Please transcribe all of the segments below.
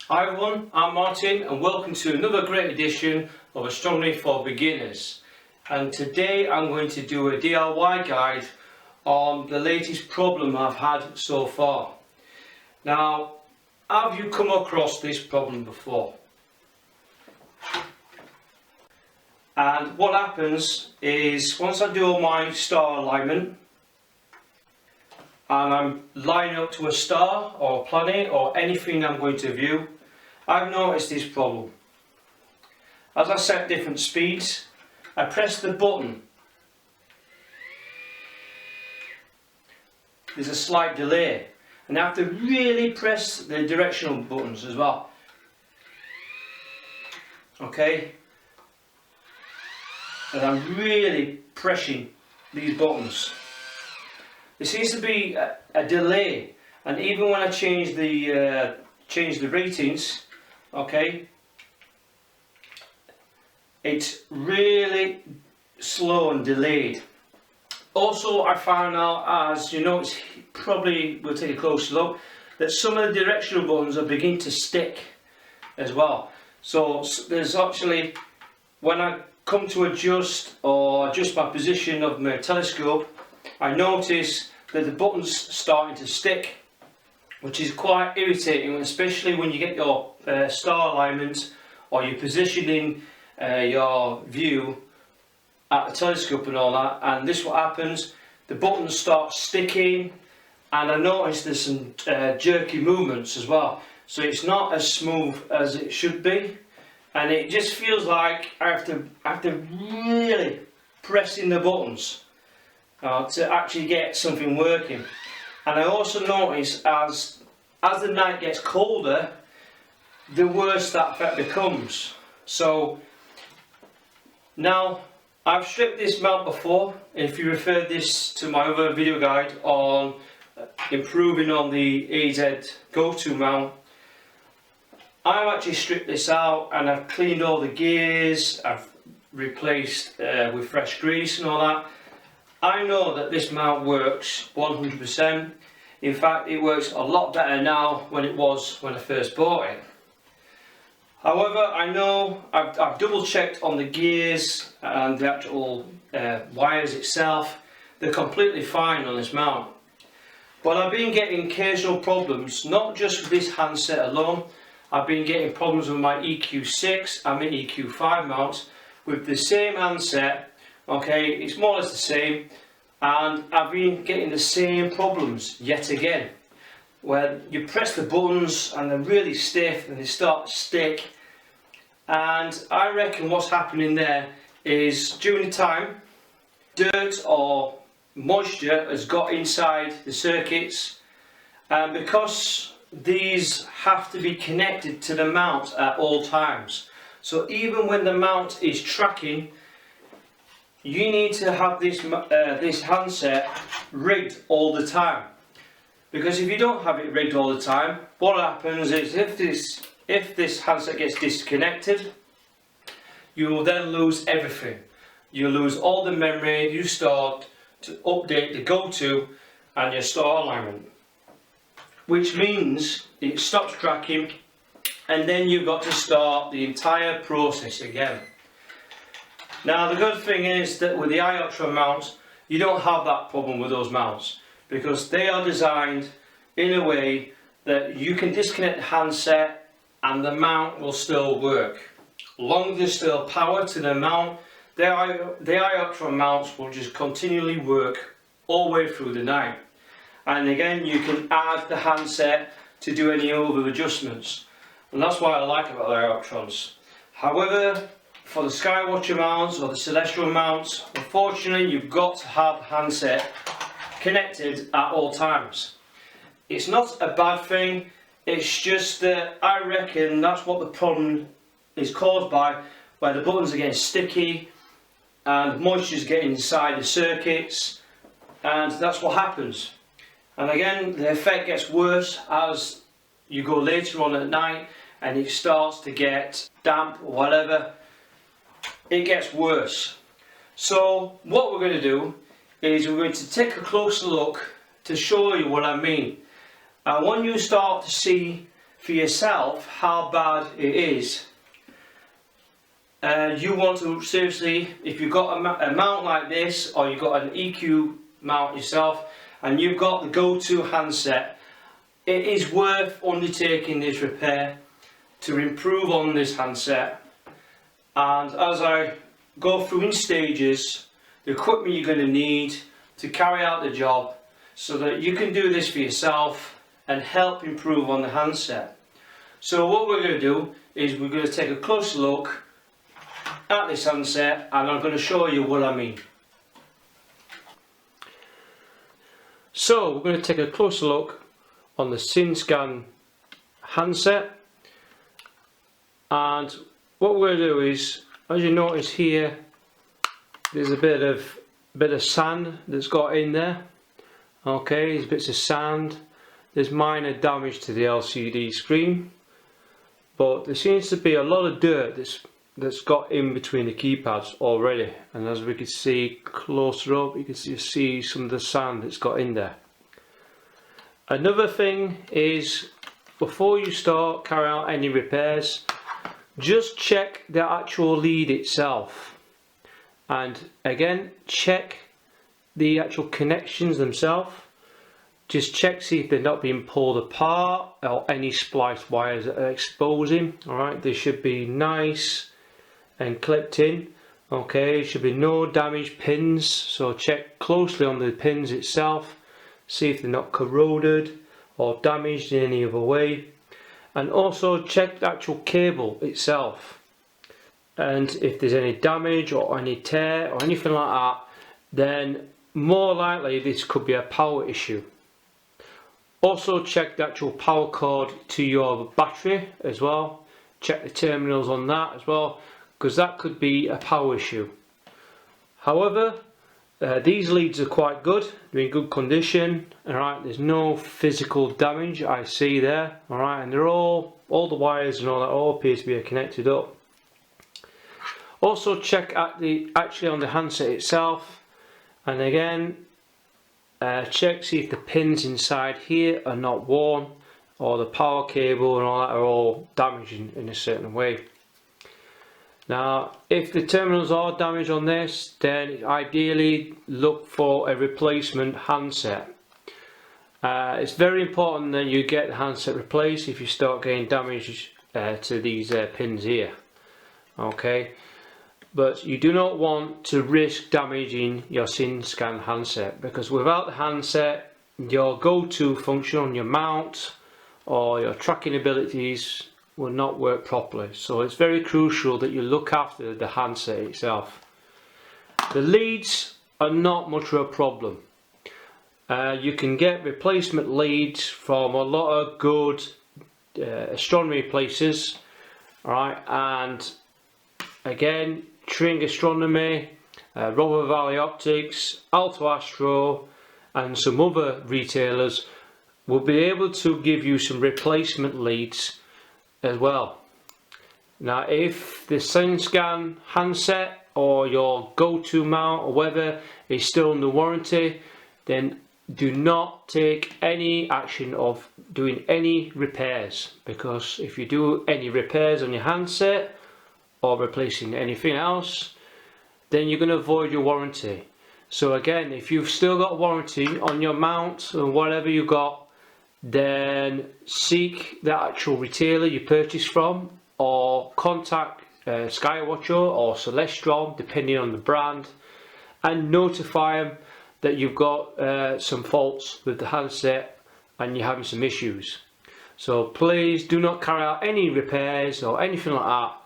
Hi everyone, I'm Martin and welcome to another great edition of Astronomy for Beginners. And today I'm going to do a DIY guide on the latest problem I've had so far. Now, have you come across this problem before? And what happens is once I do all my star alignment and I'm lining up to a star or a planet or anything I'm going to view, I've noticed this problem. As I set different speeds, I press the button. There's a slight delay, and I have to really press the directional buttons as well. Okay? And I'm really pressing these buttons. There seems to be a delay, and even when I change the ratings, okay, it's really slow and delayed. Also, I found out, as you know, it's probably we'll take a closer look, that some of the directional buttons are beginning to stick as well. So there's actually, when I come to adjust my position of my telescope, I notice that the button's starting to stick, which is quite irritating, especially when you get your star alignment or you're positioning your view at the telescope and all that, and this what happens, the buttons start sticking, and I notice there's some jerky movements as well, so it's not as smooth as it should be, and it just feels like I have to really press in the buttons to actually get something working. And I also notice as the night gets colder, the worse that effect becomes. So now I've stripped this mount before. If you refer this to my other video guide on improving on the AZ Goto mount, I've actually stripped this out and I've cleaned all the gears, I've replaced with fresh grease and all that. I know that this mount works 100%. In fact, it works a lot better now than it was when I first bought it. However, I know I've double checked on the gears and the actual wires itself. They're completely fine on this mount. But I've been getting occasional problems, not just with this handset alone. I've been getting problems with my EQ6 and my EQ5 mounts with the same handset. Okay, it's more or less the same, and I've been getting the same problems yet again, where you press the buttons and they're really stiff and they start to stick. And I reckon what's happening there is during the time, dirt or moisture has got inside the circuits, and because these have to be connected to the mount at all times, so even when the mount is tracking, you need to have this handset rigged all the time, because if you don't have it rigged all the time, what happens is if this handset gets disconnected, you will then lose everything. You lose all the memory. You start to update the Goto and your star alignment, which means it stops tracking, and then you've got to start the entire process again. Now the good thing is that with the iOptron mounts, you don't have that problem with those mounts, because they are designed in a way that you can disconnect the handset and the mount will still work. As long as there's still power to the mount, the iOptron mounts will just continually work all the way through the night. And again, you can add the handset to do any other adjustments, and that's what I like about the iOptrons. However, for the Skywatcher mounts or the Celestron mounts, unfortunately you've got to have the handset connected at all times. It's not a bad thing, it's just that I reckon that's what the problem is caused by, where the buttons are getting sticky and moisture is getting inside the circuits, and that's what happens. And again, the effect gets worse as you go later on at night and it starts to get damp or whatever. It gets worse. So what we're going to do is we're going to take a closer look to show you what I mean. And when you start to see for yourself how bad it is. You want to seriously, if you've got a mount like this, or you've got an EQ mount yourself, and you've got the Goto handset, it is worth undertaking this repair to improve on this handset. And as I go through in stages, the equipment you're going to need to carry out the job, so that you can do this for yourself and help improve on the handset. So what we're going to do is we're going to take a close look at this handset, and I'm going to show you what I mean. So we're going to take a closer look on the Synscan handset, and what we're going to do is, as you notice here, there's a bit of sand that's got in there. Okay, there's bits of sand. There's minor damage to the LCD screen, but there seems to be a lot of dirt that's got in between the keypads already, and as we can see closer up, you can see some of the sand that's got in there. Another thing is, before you start carrying out any repairs, just check the actual lead itself, and again check the actual connections themselves. Just check, see if they're not being pulled apart or any spliced wires that are exposing. Alright, they should be nice and clipped in. Okay, should be no damaged pins, so check closely on the pins itself, see if they're not corroded or damaged in any other way. And also check the actual cable itself, and if there's any damage or any tear or anything like that, then more likely this could be a power issue. Also check the actual power cord to your battery as well. Check the terminals on that as well, because that could be a power issue. However, these leads are quite good, they're in good condition. Alright, there's no physical damage I see there. Alright, and they're all the wires and all that all appears to be connected up. Also check at actually on the handset itself, and again check, see if the pins inside here are not worn, or the power cable and all that are all damaged in a certain way. Now if the terminals are damaged on this, then ideally look for a replacement handset. It's very important that you get the handset replaced if you start getting damage to these pins here. Okay, but you do not want to risk damaging your Synscan handset, because without the handset, your Goto function on your mount or your tracking abilities will not work properly. So it's very crucial that you look after the handset itself. The leads are not much of a problem. You can get replacement leads from a lot of good astronomy places. Alright, and again, Tring Astronomy, Rover Valley Optics, Alto Astro and some other retailers will be able to give you some replacement leads as well. Now if the Synscan handset or your Goto mount or whatever is still under warranty, then do not take any action of doing any repairs, because if you do any repairs on your handset or replacing anything else, then you're going to avoid your warranty. So again, if you've still got warranty on your mount or whatever you got, then seek the actual retailer you purchased from, or contact Skywatcher or Celestron depending on the brand, and notify them that you've got some faults with the handset and you're having some issues. So please do not carry out any repairs or anything like that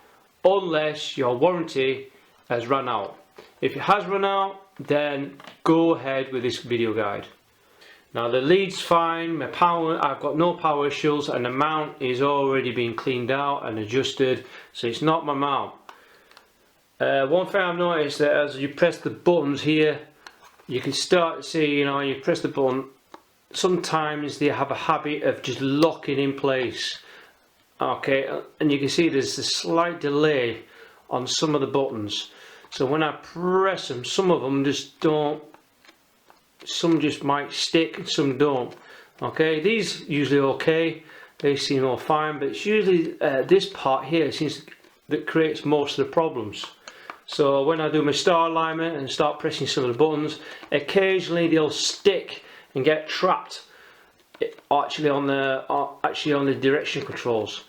unless your warranty has run out. If it has run out, then go ahead with this video guide. Now the lead's fine, my power, I've got no power issues, and the mount is already being cleaned out and adjusted, so it's not my mount. One thing I've noticed that as you press the buttons here, you can start to see, you know, you press the button, sometimes they have a habit of just locking in place. Okay, and you can see there's a slight delay on some of the buttons. So when I press them, some of them just don't, some just might stick, some don't. Okay, these usually okay. they seem all fine, but it's usually this part here that creates most of the problems. So when I do my star alignment and start pressing some of the buttons, occasionally they'll stick and get trapped actually on the direction controls.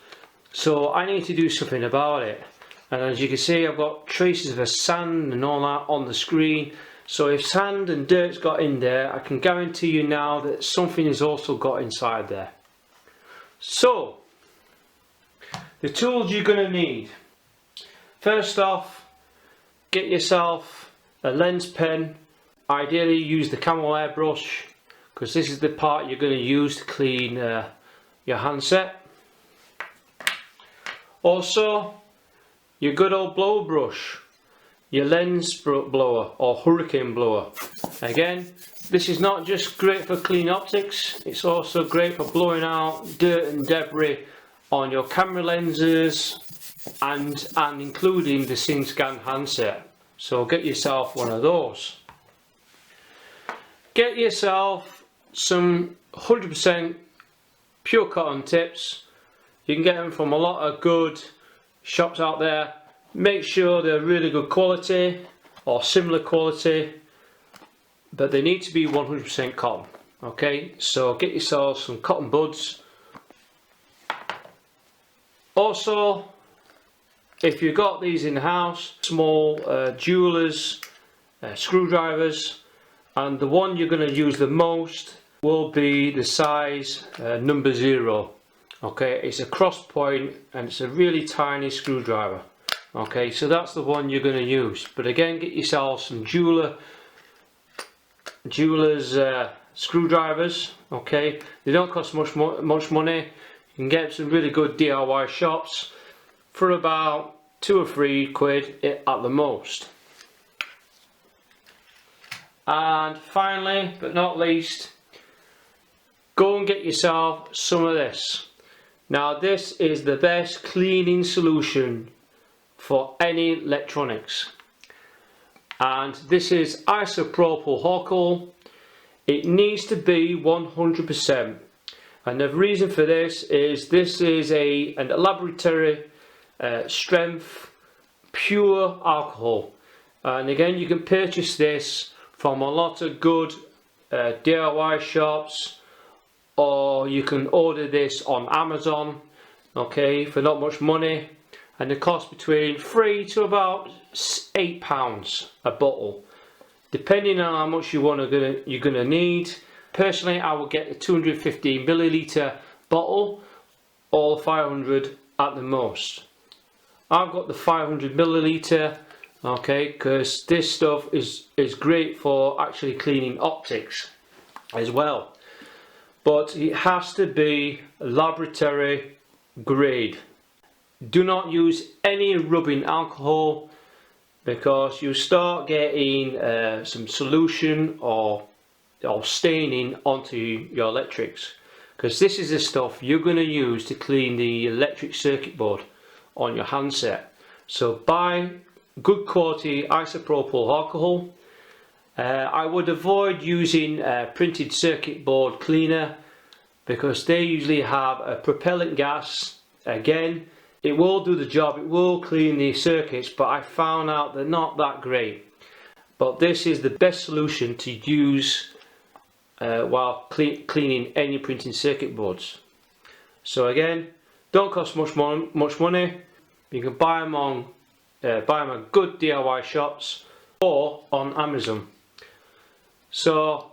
So I need to do something about it. And as you can see, I've got traces of sand and all that on the screen. So if sand and dirt's got in there, I can guarantee you now that something has also got inside there. So the tools you're going to need. First off, get yourself a lens pen. Ideally use the camel airbrush, because this is the part you're going to use to clean your handset. Also, your good old blower brush, your lens blower or hurricane blower. Again, this is not just great for clean optics, it's also great for blowing out dirt and debris on your camera lenses and including the Synscan handset. So get yourself one of those. Get yourself some 100% pure cotton tips. You can get them from a lot of good shops out there. Make sure they're really good quality or similar quality, but they need to be 100% cotton. Okay, so get yourself some cotton buds. Also, if you've got these in the house, small jewelers, screwdrivers, and the one you're going to use the most will be the size number 0. Okay, it's a cross point and it's a really tiny screwdriver. Okay, so that's the one you're going to use. But again, get yourself some jewelers screwdrivers. Okay, they don't cost much money. You can get some really good DIY shops for about £2 or £3 at the most. And finally, but not least, go and get yourself some of this. Now this is the best cleaning solution for any electronics, and this is isopropyl alcohol. It needs to be 100%, and the reason for this is a laboratory strength pure alcohol, and again you can purchase this from a lot of good DIY shops, or you can order this on Amazon, okay, for not much money, and it costs between £3 to about £8 a bottle, depending on how much you're gonna need. Personally, I would get a 250 milliliter bottle or 500 at the most. I've got the 500 milliliter, okay, because this stuff is great for actually cleaning optics as well, but it has to be laboratory grade. Do not use any rubbing alcohol, because you start getting some solution or staining onto your electrics, because this is the stuff you're going to use to clean the electric circuit board on your handset. So buy good quality isopropyl alcohol. I would avoid using printed circuit board cleaner, because they usually have a propellant gas. Again, it will do the job, it will clean the circuits, but I found out they're not that great. But this is the best solution to use while cleaning any printing circuit boards. So again, don't cost much money. You can buy them at good DIY shops or on Amazon. So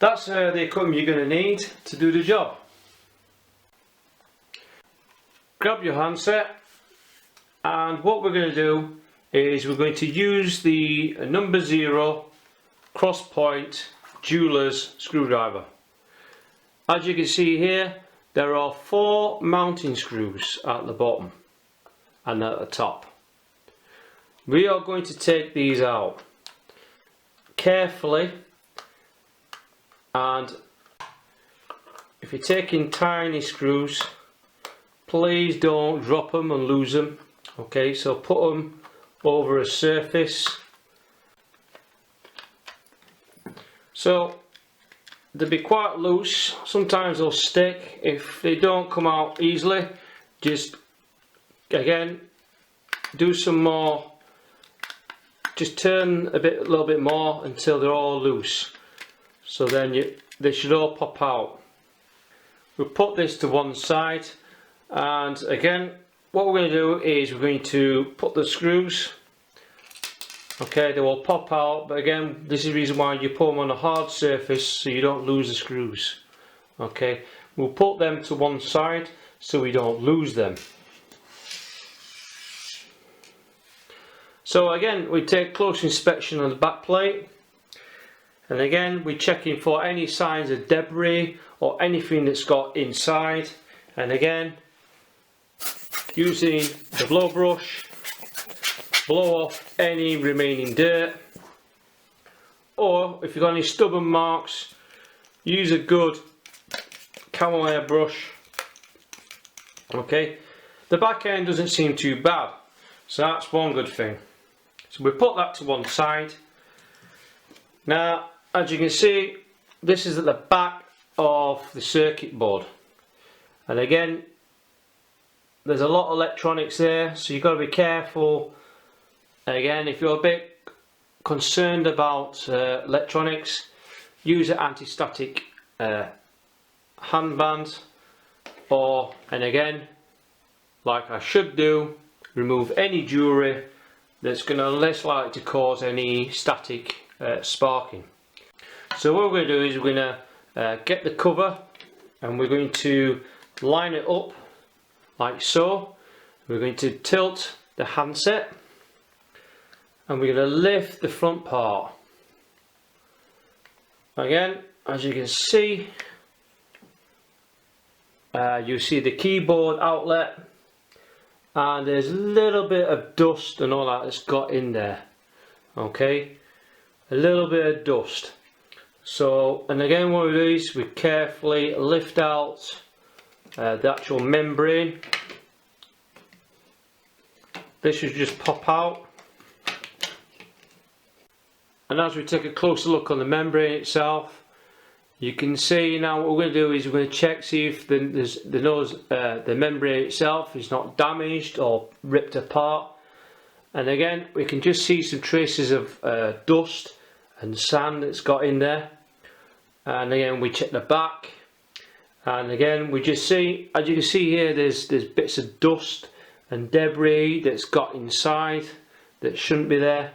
that's the equipment you're going to need to do the job. Grab your handset, and what we're going to do is we're going to use the number 0 cross point jeweler's screwdriver. As you can see here, there are 4 mounting screws at the bottom and at the top. We are going to take these out carefully, and if you're taking tiny screws, please don't drop them and lose them. Okay, so put them over a surface. So they'll be quite loose. Sometimes they'll stick. If they don't come out easily, just again do some more. Just turn a little bit more until they're all loose. So then they should all pop out. We'll put this to one side, and again what we're going to do is we're going to put the screws. Okay, they will pop out, but again this is the reason why you put them on a hard surface so you don't lose the screws. Okay, we'll put them to one side so we don't lose them. So again we take close inspection on the back plate, and again we're checking for any signs of debris or anything that's got inside, and again using the blow brush, blow off any remaining dirt, or if you've got any stubborn marks, use a good camel hair brush. Okay, the back end doesn't seem too bad, so that's one good thing. So we put that to one side. Now as you can see, this is at the back of the circuit board, and again there's a lot of electronics there, so you've got to be careful. Again, if you're a bit concerned about electronics, use an anti-static handband, and again, like I should do, remove any jewellery that's going to less likely to cause any static sparking. So what we're going to do is we're going to get the cover, and we're going to line it up like so. We're going to tilt the handset, and we're going to lift the front part. Again, as you can see, you see the keyboard outlet, and there's a little bit of dust and all that's got in there. Okay, a little bit of dust. So, and again what we do is we carefully lift out the actual membrane. This should just pop out, and as we take a closer look on the membrane itself, you can see now what we're going to do is we're going to check, see if the membrane itself is not damaged or ripped apart. And again we can just see some traces of dust and sand that's got in there. And again we check the back, and again we just see, as you can see here, there's bits of dust and debris that's got inside that shouldn't be there.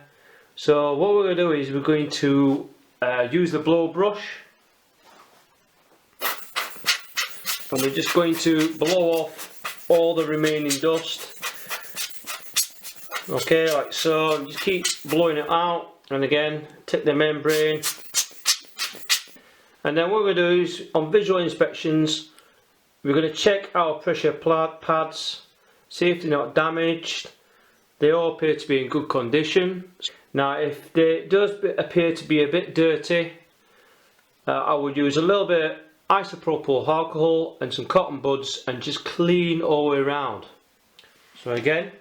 So what we're going to do is we're going to use the blow brush, and we're just going to blow off all the remaining dust. Okay, like so. Just keep blowing it out, and again take the membrane, and then what we're going to do is on visual inspections we're going to check our pressure pads, see if they're not damaged. They all appear to be in good condition. Now if it does appear to be a bit dirty, I would use a little bit of isopropyl alcohol and some cotton buds and just clean all the way around. So again,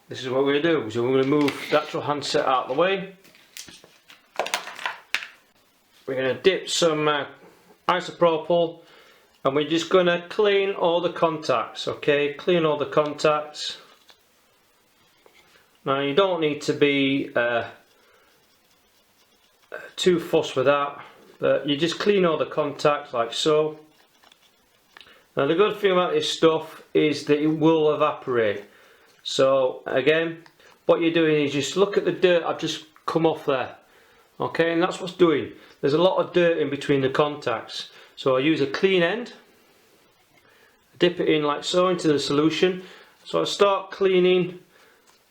this is what we're going to do. So we're going to move the actual handset out of the way. We're going to dip some isopropyl, and we're just going to clean all the contacts. Okay, clean all the contacts. Now you don't need to be too fussed with that, but you just clean all the contacts like so. Now the good thing about this stuff is that it will evaporate. So again, what you're doing is just look at the dirt I've just come off there. Okay, and that's what's doing. There's a lot of dirt in between the contacts. So I use a clean end, dip it in like so into the solution. So I start cleaning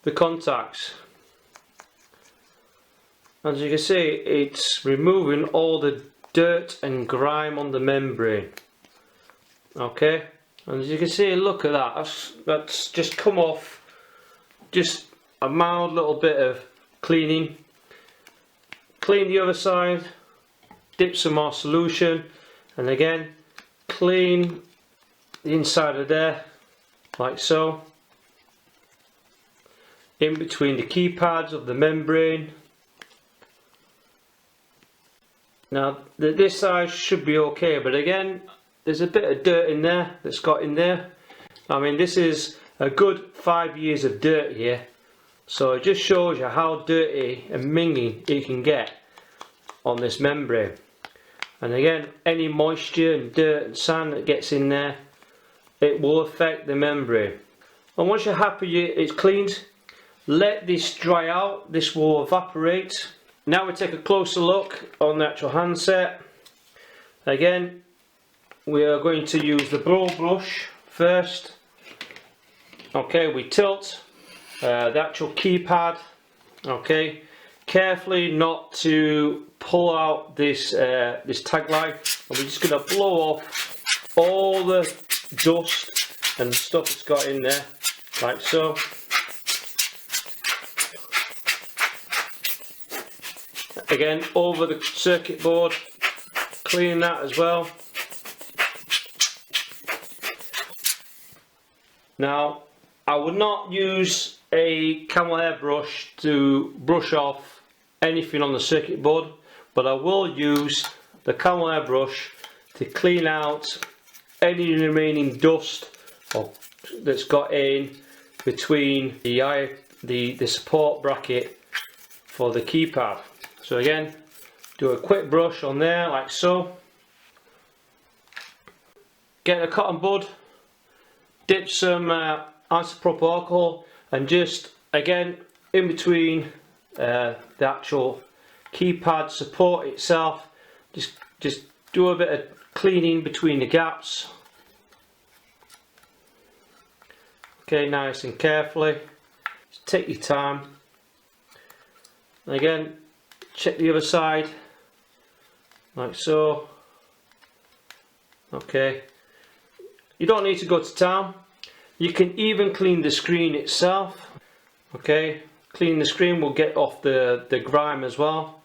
the contacts. As you can see, it's removing all the dirt and grime on the membrane. Okay, and as you can see, look at that. That's just come off. Just a mild little bit of cleaning. Clean the other side, dip some more solution, and again clean the inside of there like so, in between the keypads of the membrane. Now this side should be okay, but again there's a bit of dirt in there that's got in there. I mean, this is a good 5 years of dirt here, so it just shows you how dirty and minging it can get on this membrane. And again, any moisture and dirt and sand that gets in there, it will affect the membrane. And once you're happy it's cleaned, let this dry out. This will evaporate. Now we take a closer look on the actual handset. Again, we are going to use the blow brush first. Okay, we tilt the actual keypad. Okay, carefully not to pull out this this tagline, and we're just going to blow off all the dust and stuff that's got in there, like so. Again, over the circuit board, clean that as well. Now, I would not use a camel hair brush to brush off anything on the circuit board, but I will use the camel hair brush to clean out any remaining dust that's got in between the support bracket for the keypad. So again, do a quick brush on there like so. Get a cotton bud, dip some isopropyl alcohol, and just again in between the actual keypad support itself, just do a bit of cleaning between the gaps. Okay, nice and carefully. Just take your time. And again, check the other side like so. Okay, you don't need to go to town. You can even clean the screen itself. Okay, clean the screen will get off the grime as well.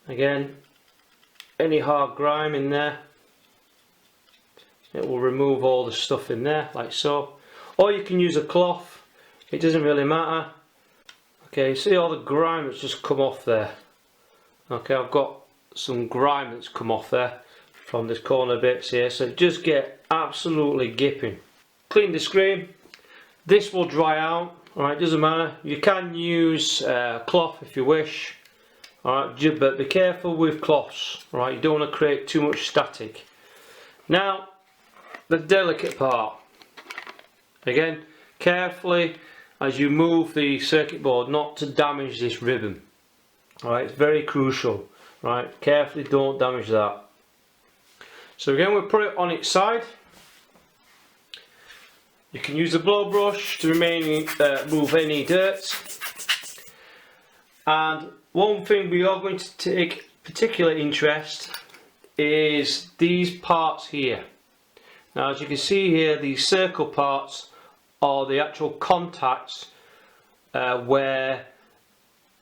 Again, any hard grime in there, it will remove all the stuff in there like so. Or you can use a cloth, it doesn't really matter. Okay, see all the grime that's just come off there. Okay, I've got some grime that's come off there from this corner bits here, so just get absolutely gipping. Clean the screen. This will dry out. Alright, doesn't matter. You can use cloth if you wish. Alright, but be careful with cloths. Alright, you don't want to create too much static. Now, the delicate part. Again, carefully as you move the circuit board not to damage this ribbon. Alright, it's very crucial. Right, carefully don't damage that. So again, we'll put it on its side. You can use a blow brush to move any dirt. And one thing we are going to take particular interest is these parts here. Now, as you can see here, these circle parts are the actual contacts where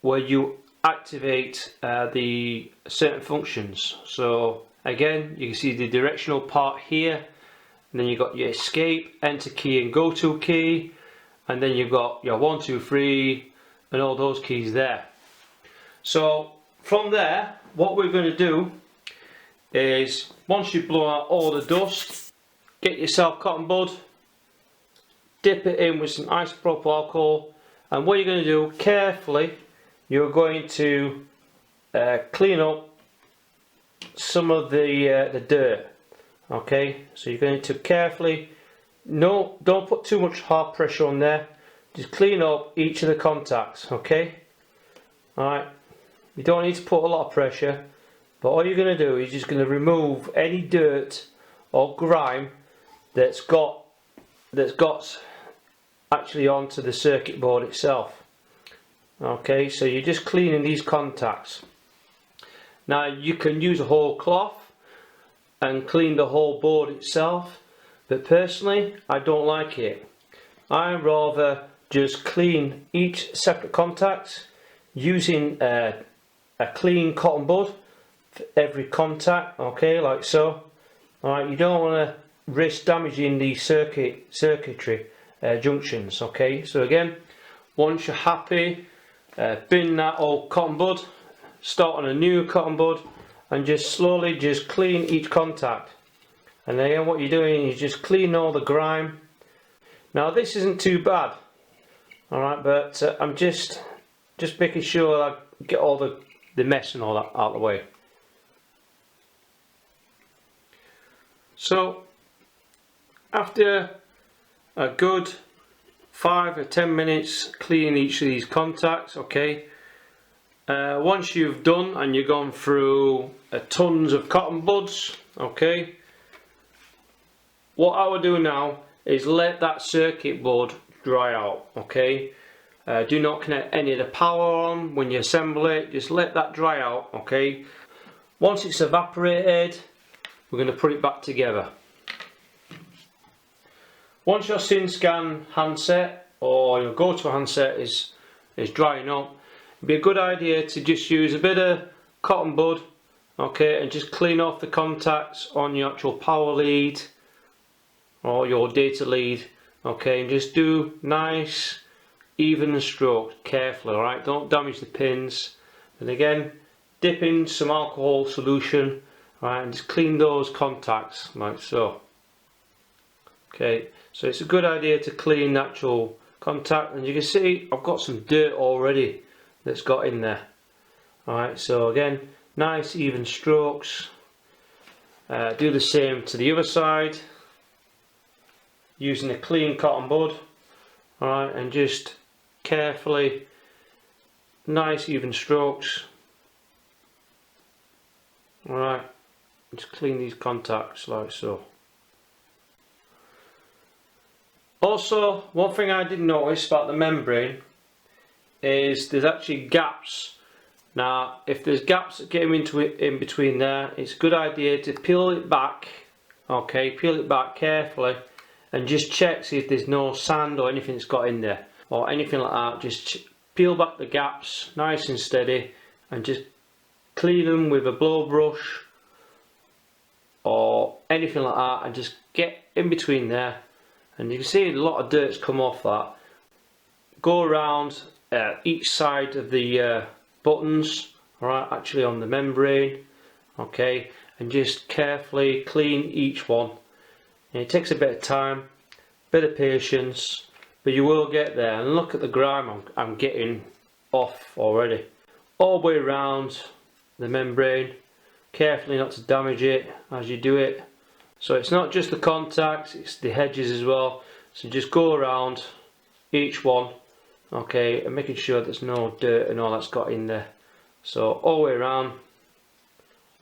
you activate the certain functions. So again, you can see the directional part here, and then you've got your escape, enter key and Goto key, and then you've got your 1, 2, 3 and all those keys there. So from there, what we're going to do is, once you blow out all the dust, get yourself cotton bud, dip it in with some isopropyl alcohol, and what you're going to do, carefully, you're going to clean up some of the dirt. Okay, so you're going to carefully, don't put too much hard pressure on there, just clean up each of the contacts. Okay, alright, you don't need to put a lot of pressure, but all you're going to do is just going to remove any dirt or grime that's got actually onto the circuit board itself. Okay, so you're just cleaning these contacts. Now you can use a whole cloth and clean the whole board itself, but personally I don't like it. I rather just clean each separate contact using a clean cotton bud for every contact. Okay, like so. Alright, you don't want to risk damaging the circuitry junctions. Okay, so again, once you're happy, bin that old cotton bud, start on a new cotton bud, and just slowly just clean each contact. And then what you're doing is just clean all the grime. Now this isn't too bad, alright, but I'm just making sure I get all the mess and all that out of the way. So after a good 5 or 10 minutes cleaning each of these contacts, okay, once you've done and you've gone through tons of cotton buds, okay, what I will do now is let that circuit board dry out, okay. Do not connect any of the power on when you assemble it, just let that dry out, okay. Once it's evaporated, we're going to put it back together. Once your Synscan handset or your Goto handset is drying up, it'd be a good idea to just use a bit of cotton bud, okay, and just clean off the contacts on your actual power lead or your data lead, okay, and just do nice even strokes carefully, alright, don't damage the pins. And again, dip in some alcohol solution, right, and just clean those contacts like so. Okay, so it's a good idea to clean the actual contact, and you can see I've got some dirt already that's got in there. Alright, so again, nice even strokes. Do the same to the other side using a clean cotton bud. Alright, and just carefully, nice even strokes. Alright, just clean these contacts like so. Also, one thing I did notice about the membrane is there's actually gaps. Now, if there's gaps that get in between there, it's a good idea to peel it back. Okay, peel it back carefully and just check, see if there's no sand or anything that's got in there or anything like that. Just peel back the gaps nice and steady and just clean them with a blow brush or anything like that, and just get in between there. And you can see a lot of dirt's come off that. Go around each side of the buttons, alright, actually on the membrane, okay, and just carefully clean each one. And it takes a bit of time, bit of patience, but you will get there. And look at the grime I'm getting off already. All the way around the membrane, carefully not to damage it as you do it. So it's not just the contacts, it's the hedges as well. So just go around each one, okay, and making sure there's no dirt and all that's got in there. So all the way around,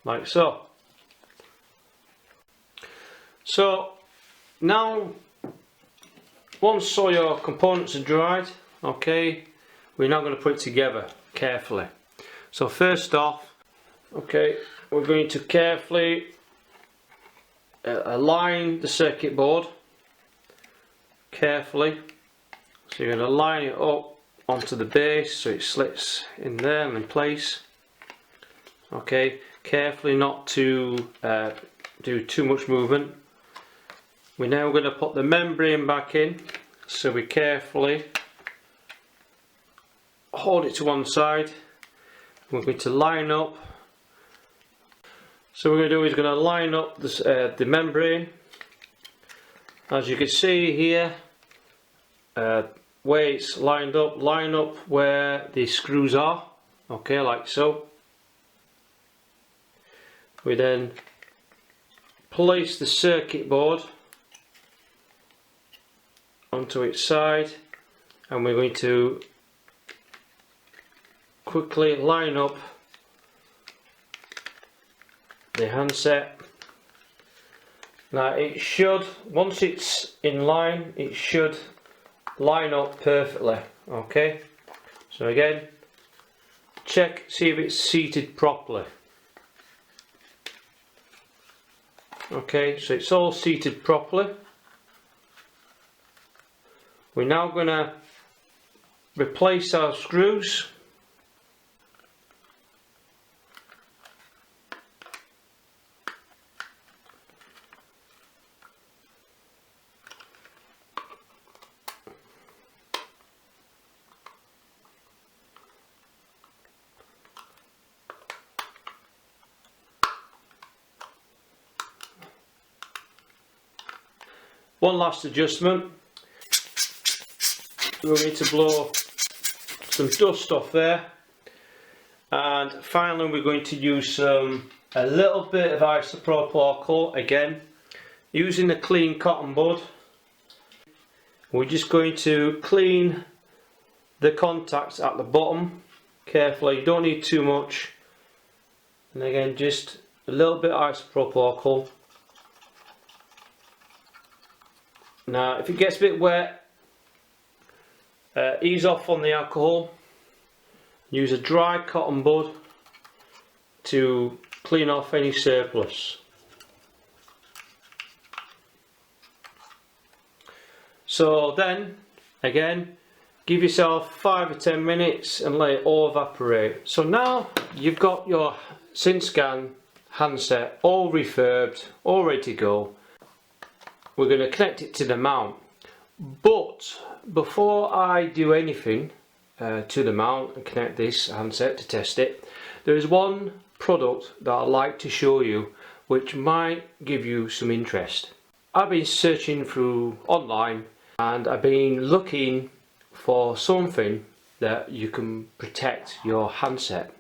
like so. So now, once all your components are dried, okay, we're now going to put it together carefully. So first off, okay, we're going to carefully align the circuit board carefully. So you're going to line it up onto the base so it slits in there and in place. Okay, carefully not to do too much movement. We're now going to put the membrane back in, so we carefully hold it to one side. We're going to line up. So what we're going to do is going to line up this, the membrane. As you can see here, where it's lined up, line up where the screws are, okay, like so. We then place the circuit board onto its side, and we're going to quickly line up the handset. Now it should, once it's in line, it should line up perfectly, okay. So again, check, see if it's seated properly. Okay, so it's all seated properly. We're now going to replace our screws. One last adjustment. We'll need to blow some dust off there, and finally we're going to use a little bit of isopropyl alcohol, again using a clean cotton bud. We're just going to clean the contacts at the bottom carefully. You don't need too much, and again just a little bit of isopropyl alcohol. Now if it gets a bit wet, ease off on the alcohol. Use a dry cotton bud to clean off any surplus. So then again, give yourself 5 or 10 minutes and let it all evaporate. So now you've got your Synscan handset all refurbed, all ready to go. We're going to connect it to the mount, but before I do anything to the mount and connect this handset to test it, there is one product that I'd like to show you which might give you some interest. I've been searching through online and I've been looking for something that you can protect your handset.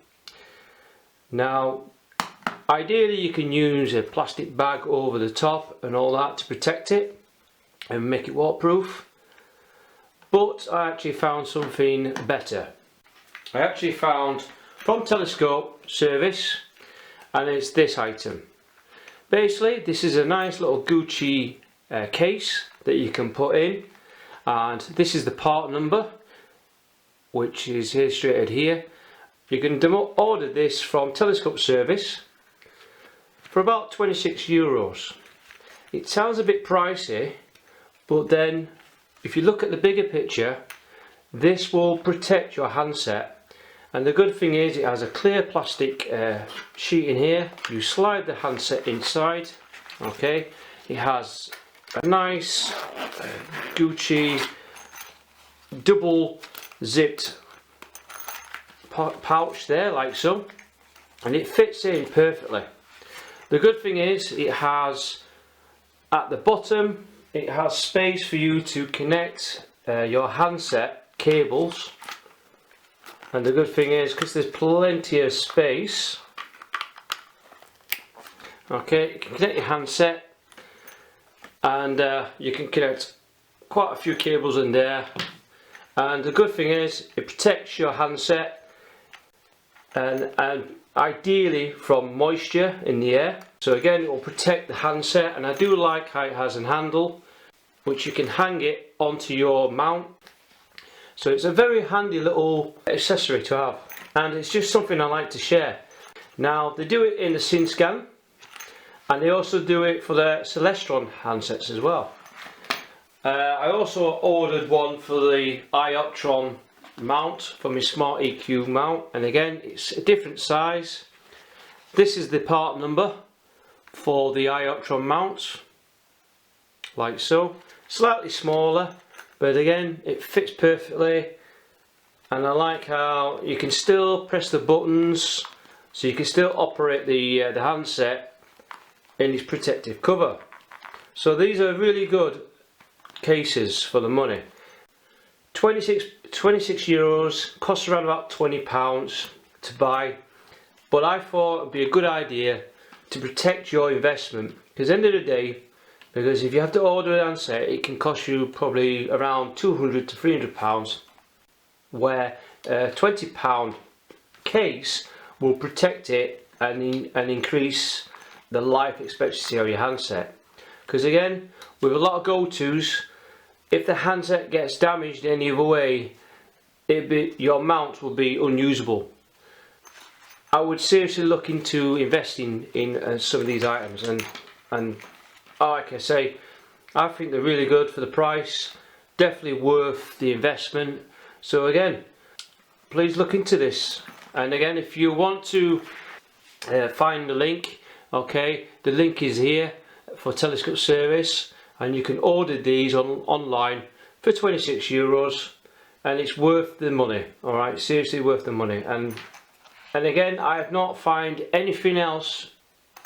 Now ideally you can use a plastic bag over the top and all that to protect it and make it waterproof. But I actually found something better. I actually found from Telescope Service, and it's this item. Basically this is a nice little Gucci case that you can put in, and this is the part number which is illustrated here. You can order this from Telescope Service for about €26. It sounds a bit pricey, but then if you look at the bigger picture, this will protect your handset. And the good thing is it has a clear plastic sheet in here. You slide the handset inside, okay. It has a nice Gucci double zipped pouch there, like so, and it fits in perfectly. The good thing is it has at the bottom, it has space for you to connect your handset cables, and the good thing is because there's plenty of space, okay, you can connect your handset, and you can connect quite a few cables in there. And the good thing is it protects your handset and ideally from moisture in the air. So again, it will protect the handset, and I do like how it has a handle which you can hang it onto your mount. So it's a very handy little accessory to have, and it's just something I like to share. Now they do it in the Synscan, and they also do it for the Celestron handsets as well. I also ordered one for the Ioptron mount for my Smart EQ mount, and again it's a different size. This is the part number for the Ioptron mounts, like so. Slightly smaller, but again it fits perfectly, and I like how you can still press the buttons, so you can still operate the handset in its protective cover. So these are really good cases for the money. 26 euros, costs around about £20 to buy, but I thought it would be a good idea to protect your investment, because at the end of the day, because if you have to order an handset, it can cost you probably around £200 to £300, where a £20 case will protect it and increase the life expectancy of your handset. Because again, with a lot of Gotos, if the handset gets damaged any other way, your mount will be unusable. I would seriously look into investing in some of these items, and like I say, I think they're really good for the price, definitely worth the investment. So again, please look into this. And again, if you want to find the link, okay, the link is here for Telescope Service, and you can order these online for €26, and it's worth the money. All right, seriously worth the money. And again, I have not found anything else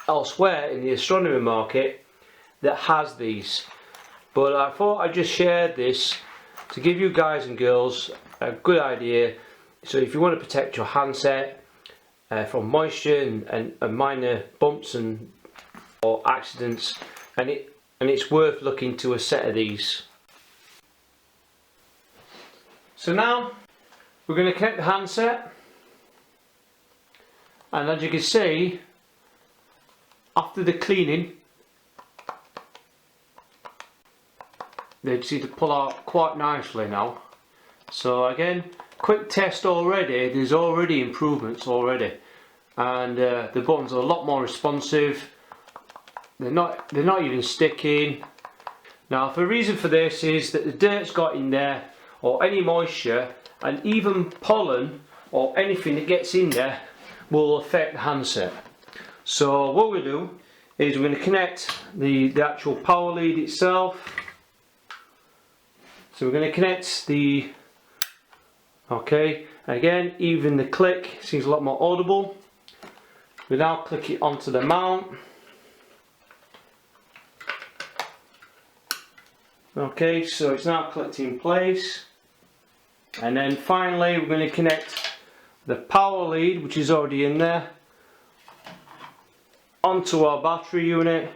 elsewhere in the astronomy market that has these. but I thought I'd just share this to give you guys and girls a good idea. So if you want to protect your handset from moisture and minor bumps or accidents, and it's worth looking to a set of these. So now we're going to connect the handset, and as you can see, after the cleaning, they seem to pull out quite nicely now. So again, quick test already, there's already improvements already, and the buttons are a lot more responsive. They're not even sticking. Now the reason for this is that the dirt's got in there, or any moisture, and even pollen or anything that gets in there will affect the handset. So what we'll do is we're going to connect the actual power lead itself. So we're going to connect the, okay, again, even the click seems a lot more audible. We now click it onto the mount. Okay, so it's now clicked in place. And then finally we're going to connect the power lead, which is already in there, onto our battery unit,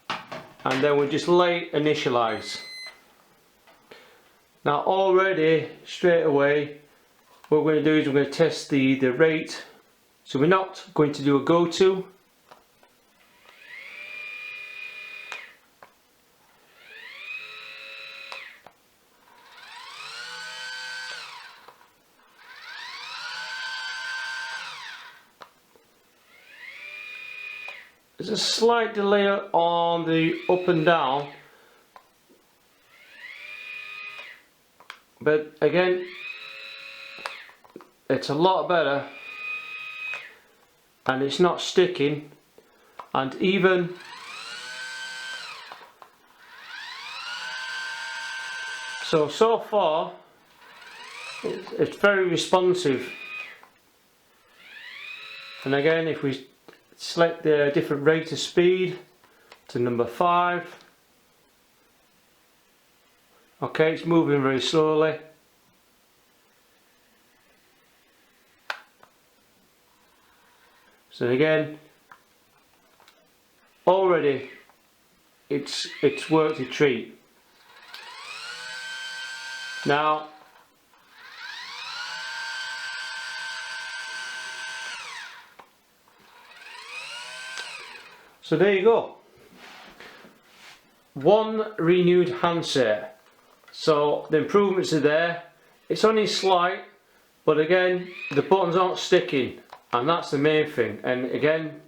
and then we'll just initialize. Now already straight away what we're going to do is we're going to test the rate. So we're not going to do a Goto. There's a slight delay on the up and down, but again it's a lot better, and it's not sticking, and even so far it's very responsive. And again, if we select the different rate of speed to number 5. Okay, it's moving very slowly. So again, already it's worked a treat. Now so there you go, one renewed handset. So the improvements are there. It's only slight, but again the buttons aren't sticking, and that's the main thing. And again,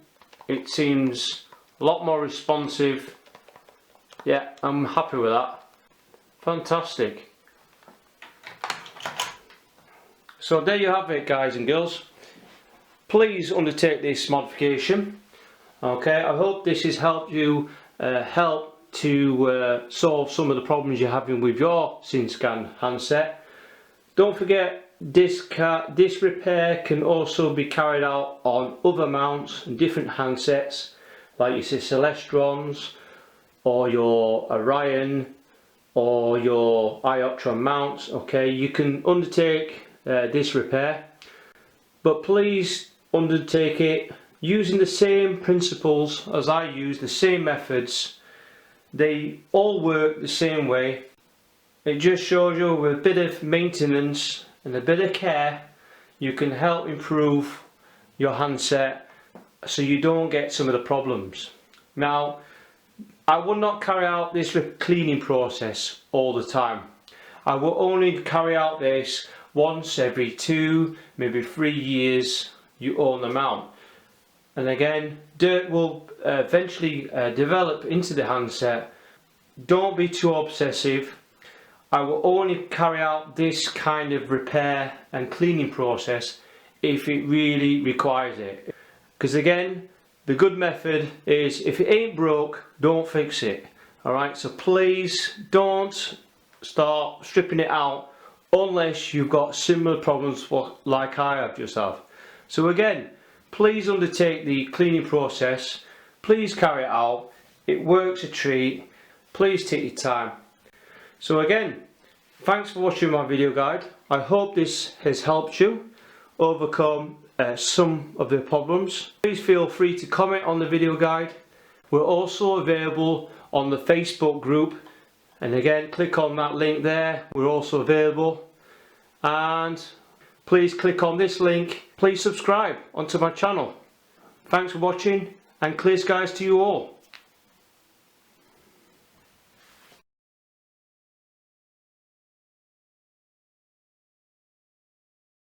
it seems a lot more responsive. Yeah, I'm happy with that. Fantastic. So there you have it, guys and girls. Please undertake this modification. Okay, I hope this has helped you solve some of the problems you're having with your Synscan handset. Don't forget, this repair can also be carried out on other mounts and different handsets, like you say Celestrons, or your Orion, or your Ioptron mounts. Okay, you can undertake this repair, but please undertake it using the same principles as I use, the same methods. They all work the same way. It just shows you with a bit of maintenance and a bit of care, you can help improve your handset so you don't get some of the problems. Now, I will not carry out this cleaning process all the time. I will only carry out this once every 2, maybe 3 years you own the mount. And again, dirt will eventually develop into the handset. Don't be too obsessive. I will only carry out this kind of repair and cleaning process if it really requires it. Because again, the good method is, if it ain't broke, don't fix it. Alright, so please don't start stripping it out unless you've got similar problems like I have yourself. So again, please undertake the cleaning process. Please carry it out. It works a treat. please take your time. So again, thanks for watching my video guide. I hope this has helped you overcome some of the problems. Please feel free to comment on the video guide. We're also available on the Facebook group, and again click on that link there. We're also available, and please click on this link. Please subscribe onto my channel. Thanks for watching, and clear skies to you all.